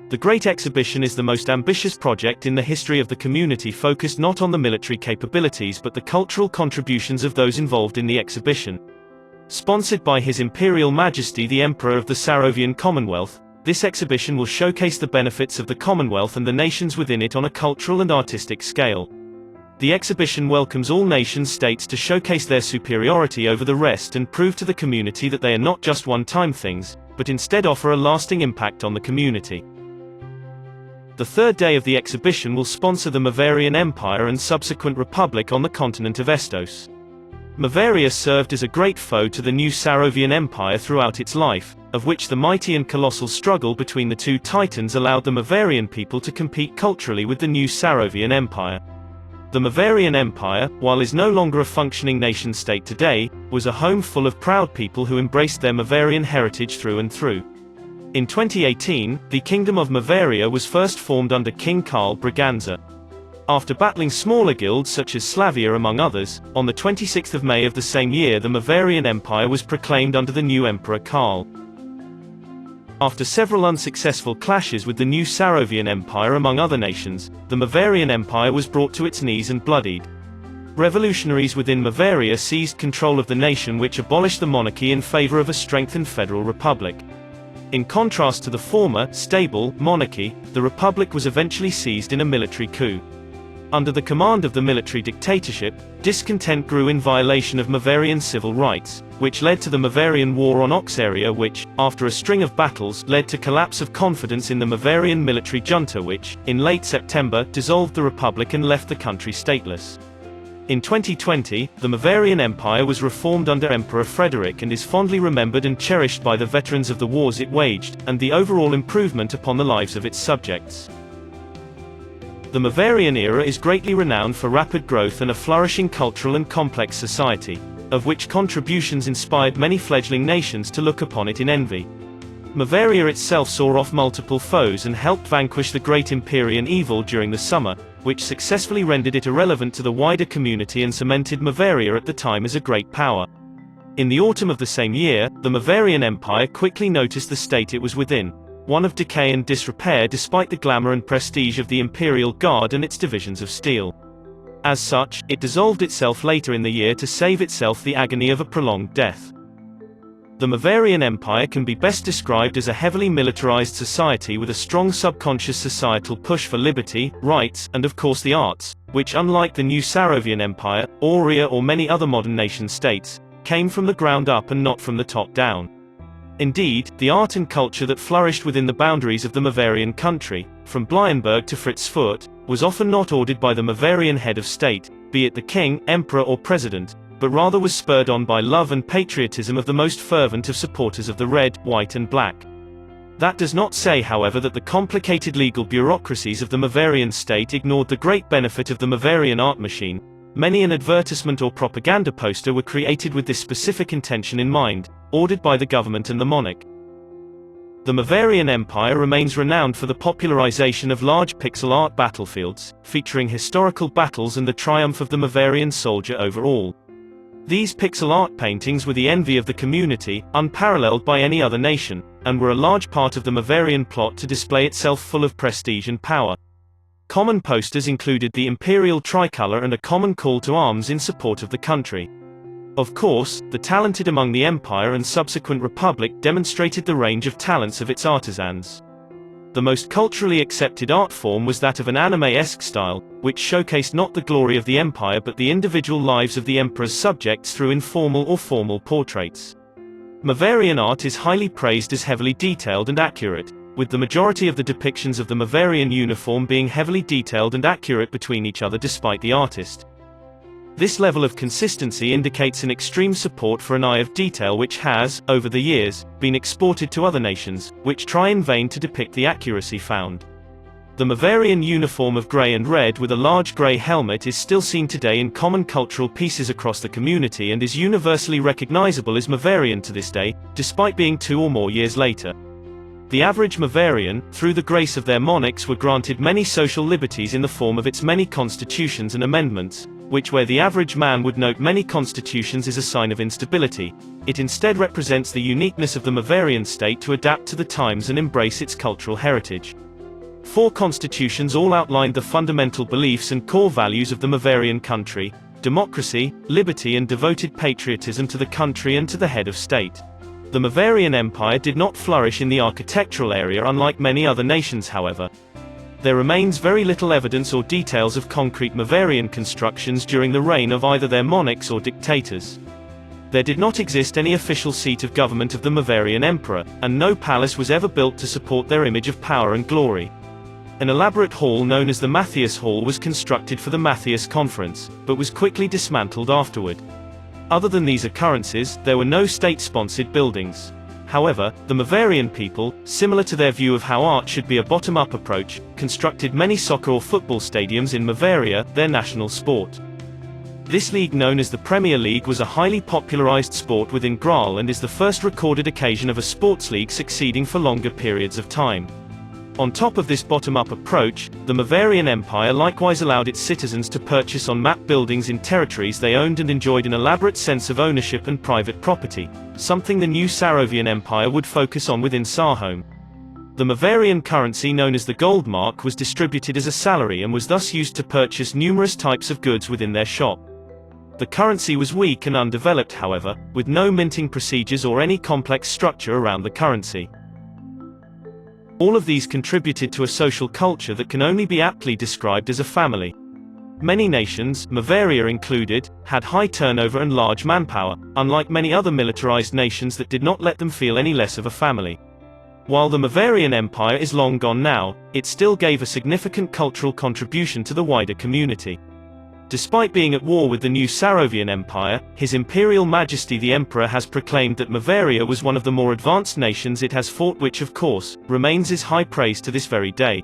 The Great Exhibition is the most ambitious project in the history of the community, focused not on the military capabilities but the cultural contributions of those involved in the exhibition. Sponsored by His Imperial Majesty the Emperor of the Sarovian Commonwealth, this exhibition will showcase the benefits of the Commonwealth and the nations within it on a cultural and artistic scale. The exhibition welcomes all nation-states to showcase their superiority over the rest and prove to the community that they are not just one-time things, but instead offer a lasting impact on the community. The third day of the exhibition will sponsor the Mavarian Empire and subsequent republic on the continent of Estos. Mavaria served as a great foe to the new Sarovian Empire throughout its life, of which the mighty and colossal struggle between the two titans allowed the Mavarian people to compete culturally with the new Sarovian Empire. The Mavarian Empire, while is no longer a functioning nation-state today, was a home full of proud people who embraced their Mavarian heritage through and through. In 2018, the Kingdom of Mavaria was first formed under King Karl Braganza. After battling smaller guilds such as Slavia among others, on the 26th of May of the same year the Mavarian Empire was proclaimed under the new Emperor Karl. After several unsuccessful clashes with the new Sarovian Empire among other nations, the Mavarian Empire was brought to its knees and bloodied. Revolutionaries within Mavaria seized control of the nation, which abolished the monarchy in favor of a strengthened federal republic. In contrast to the former, stable, monarchy, the republic was eventually seized in a military coup. Under the command of the military dictatorship, discontent grew in violation of Mavarian civil rights, which led to the Mavarian War on Oxaria, which, after a string of battles, led to collapse of confidence in the Mavarian military junta, which, in late September, dissolved the republic and left the country stateless. In 2020, the Mavarian Empire was reformed under Emperor Frederick and is fondly remembered and cherished by the veterans of the wars it waged, and the overall improvement upon the lives of its subjects. The Mavarian era is greatly renowned for rapid growth and a flourishing cultural and complex society, of which contributions inspired many fledgling nations to look upon it in envy. Mavaria itself saw off multiple foes and helped vanquish the Great Empyrean evil during the summer, which successfully rendered it irrelevant to the wider community and cemented Mavaria at the time as a great power. In the autumn of the same year, the Mavarian Empire quickly noticed the state it was within, one of decay and disrepair despite the glamour and prestige of the Imperial Guard and its divisions of steel. As such, it dissolved itself later in the year to save itself the agony of a prolonged death. The Mavarian Empire can be best described as a heavily militarized society with a strong subconscious societal push for liberty, rights, and of course the arts, which unlike the new Sarovian Empire, Auria or many other modern nation-states, came from the ground up and not from the top down. Indeed, the art and culture that flourished within the boundaries of the Mavarian country, from Blyenberg to Fritz Furt, was often not ordered by the Mavarian head of state, be it the king, emperor or president, but rather was spurred on by love and patriotism of the most fervent of supporters of the red, white and black. That does not say, however, that the complicated legal bureaucracies of the Mavarian state ignored the great benefit of the Mavarian art machine. Many an advertisement or propaganda poster were created with this specific intention in mind, ordered by the government and the monarch. The Mavarian Empire remains renowned for the popularization of large pixel art battlefields, featuring historical battles and the triumph of the Mavarian soldier over all. These pixel art paintings were the envy of the community, unparalleled by any other nation, and were a large part of the Mavarian plot to display itself full of prestige and power. Common posters included the imperial tricolour and a common call to arms in support of the country. Of course, the talented among the Empire and subsequent Republic demonstrated the range of talents of its artisans. The most culturally accepted art form was that of an anime-esque style, which showcased not the glory of the Empire but the individual lives of the Emperor's subjects through informal or formal portraits. Mavarian art is highly praised as heavily detailed and accurate, with the majority of the depictions of the Mavarian uniform being heavily detailed and accurate between each other despite the artist. This level of consistency indicates an extreme support for an eye of detail which has, over the years, been exported to other nations, which try in vain to depict the accuracy found. The Mavarian uniform of grey and red with a large grey helmet is still seen today in common cultural pieces across the community and is universally recognizable as Mavarian to this day, despite being 2 or more years later. The average Mavarian, through the grace of their monarchs, were granted many social liberties in the form of its many constitutions and amendments, which where the average man would note many constitutions is a sign of instability, it instead represents the uniqueness of the Mavarian state to adapt to the times and embrace its cultural heritage. 4 constitutions all outlined the fundamental beliefs and core values of the Mavarian country: democracy, liberty and devoted patriotism to the country and to the head of state. The Mavarian Empire did not flourish in the architectural area unlike many other nations, however. There remains very little evidence or details of concrete Mavarian constructions during the reign of either their monarchs or dictators. There did not exist any official seat of government of the Mavarian Emperor, and no palace was ever built to support their image of power and glory. An elaborate hall known as the Mathias Hall was constructed for the Mathias Conference, but was quickly dismantled afterward. Other than these occurrences, there were no state-sponsored buildings. However, the Mavarian people, similar to their view of how art should be a bottom-up approach, constructed many soccer or football stadiums in Mavaria, their national sport. This league, known as the Premier League, was a highly popularized sport within Graal and is the first recorded occasion of a sports league succeeding for longer periods of time. On top of this bottom-up approach, the Mavarian Empire likewise allowed its citizens to purchase on-map buildings in territories they owned and enjoyed an elaborate sense of ownership and private property, something the new Mavarian Empire would focus on within Sahome. The Mavarian currency, known as the gold mark, was distributed as a salary and was thus used to purchase numerous types of goods within their shop. The currency was weak and undeveloped, however, with no minting procedures or any complex structure around the currency. All of these contributed to a social culture that can only be aptly described as a family. Many nations, Mavaria included, had high turnover and large manpower, unlike many other militarized nations that did not let them feel any less of a family. While the Mavarian Empire is long gone now, it still gave a significant cultural contribution to the wider community. Despite being at war with the new Mavarian Empire, His Imperial Majesty the Emperor has proclaimed that Mavaria was one of the more advanced nations it has fought, which of course, remains his high praise to this very day.